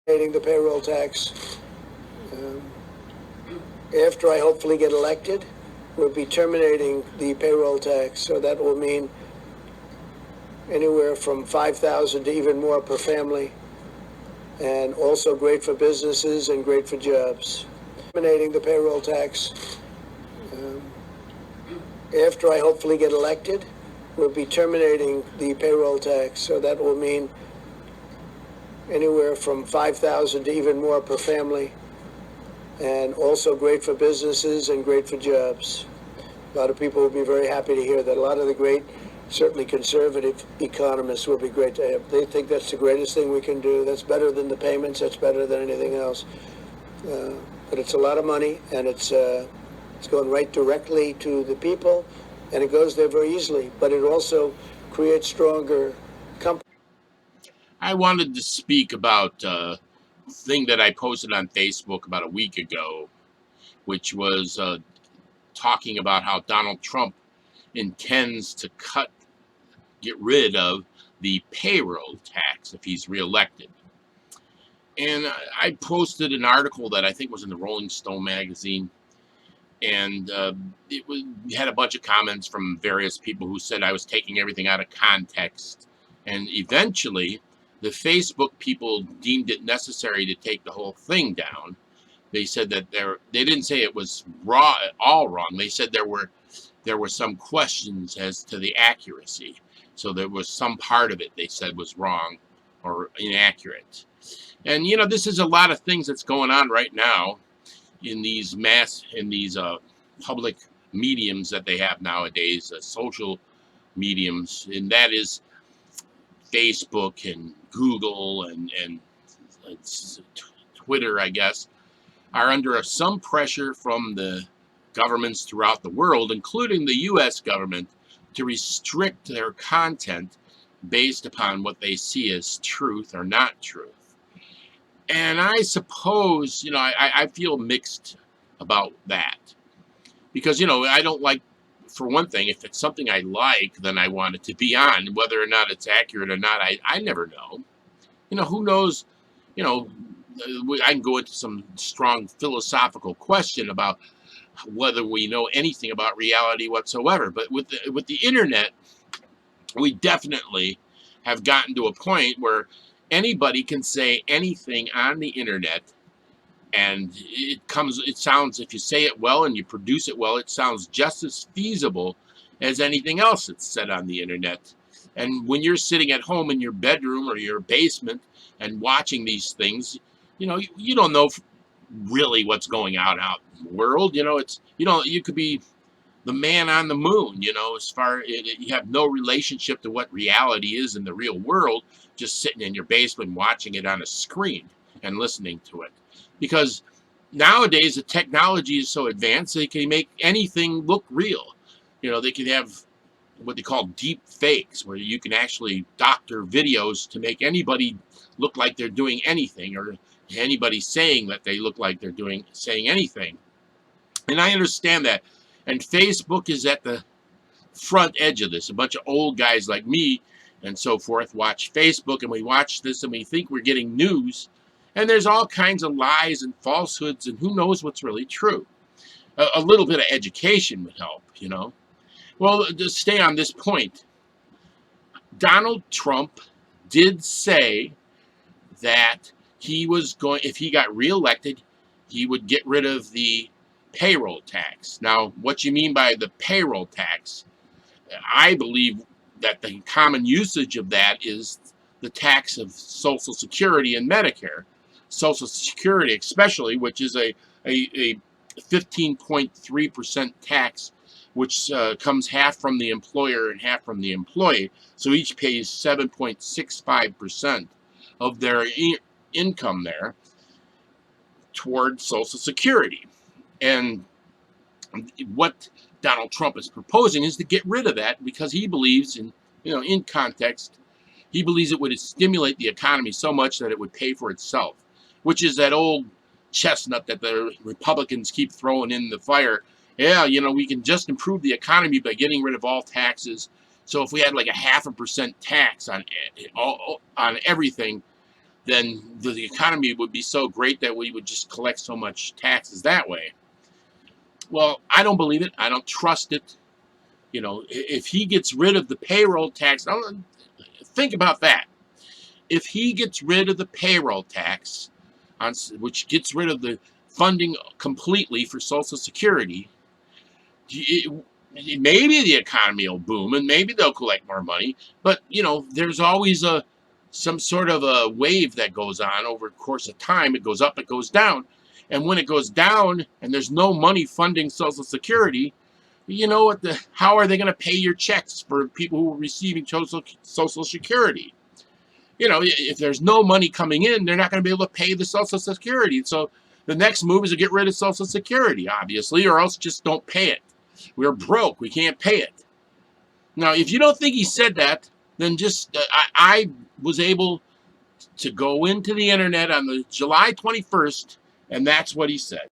The payroll tax. Um, After I hopefully get elected, we'll be terminating the payroll tax. So that will mean anywhere from 5,000 to even more per family, and also great for businesses and great for jobs. Terminating the payroll tax. Um, After I hopefully get elected, we'll be terminating the payroll tax. So that will mean anywhere from 5,000 to even more per family, and also great for businesses and great for jobs. A lot of people will be very happy to hear that. A lot of the great, certainly conservative economists will be great to have. They think that's the greatest thing we can do. That's better than the payments. That's better than anything else. But it's a lot of money, and it's going right directly to the people, and it goes there very easily. But it also creates stronger companies. I wanted to speak about a thing that I posted on Facebook about a week ago, which was talking about how Donald Trump intends to get rid of the payroll tax if he's reelected. And I posted an article that I think was in the Rolling Stone magazine, and had a bunch of comments from various people who said I was taking everything out of context. And eventually, the Facebook people deemed it necessary to take the whole thing down. They said that they didn't say it was all wrong. They said there were some questions as to the accuracy. So there was some part of it they said was wrong or inaccurate. And this is a lot of things that's going on right now in these public mediums that they have nowadays, social mediums, and that is Facebook and Google and Twitter, I guess, are under some pressure from the governments throughout the world, including the U.S. government, to restrict their content based upon what they see as truth or not truth. And I suppose, I feel mixed about that. Because, I don't like, for one thing, if it's something I like, then I want it to be on. Whether or not it's accurate or not, I never know. Who knows, I can go into some strong philosophical question about whether we know anything about reality whatsoever. But with the internet, we definitely have gotten to a point where anybody can say anything on the internet, and it sounds, if you say it well and you produce it well, it sounds just as feasible as anything else that's said on the internet. And when you're sitting at home in your bedroom or your basement and watching these things, you don't know really what's going on out in the world. You could be the man on the moon, as far you have no relationship to what reality is in the real world, just sitting in your basement watching it on a screen and listening to it. Because nowadays the technology is so advanced, they can make anything look real. They can have what they call deep fakes, where you can actually doctor videos to make anybody look like they're doing anything, or anybody saying that they look like they're saying anything. And I understand that. And Facebook is at the front edge of this. A bunch of old guys like me and so forth watch Facebook, and we watch this and we think we're getting news. And there's all kinds of lies and falsehoods, and who knows what's really true. A little bit of education would help, Well, to stay on this point, Donald Trump did say that he was going, if he got reelected, he would get rid of the payroll tax. Now, what you mean by the payroll tax, I believe that the common usage of that is the tax of Social Security and Medicare. Social Security especially, which is a 15.3% tax, which comes half from the employer and half from the employee. So each pays 7.65% of their income there toward Social Security. And what Donald Trump is proposing is to get rid of that, because he believes in context, he believes it would stimulate the economy so much that it would pay for itself, which is that old chestnut that the Republicans keep throwing in the fire. Yeah, we can just improve the economy by getting rid of all taxes. So if we had like a 0.5% tax on everything, then the economy would be so great that we would just collect so much taxes that way. Well, I don't believe it. I don't trust it. You know, if he gets rid of the payroll tax, think about that. If he gets rid of the payroll tax, which gets rid of the funding completely for Social Security, maybe the economy will boom and maybe they'll collect more money. But there's always some sort of a wave that goes on over the course of time. It goes up, it goes down, and when it goes down and there's no money funding Social Security, how are they going to pay your checks for people who are receiving Social Security? If there's no money coming in, they're not going to be able to pay the Social Security. So the next move is to get rid of Social Security, obviously, or else just don't pay it. We're broke. We can't pay it. Now, if you don't think he said that, then just I was able to go into the internet on the July 21st, and that's what he said.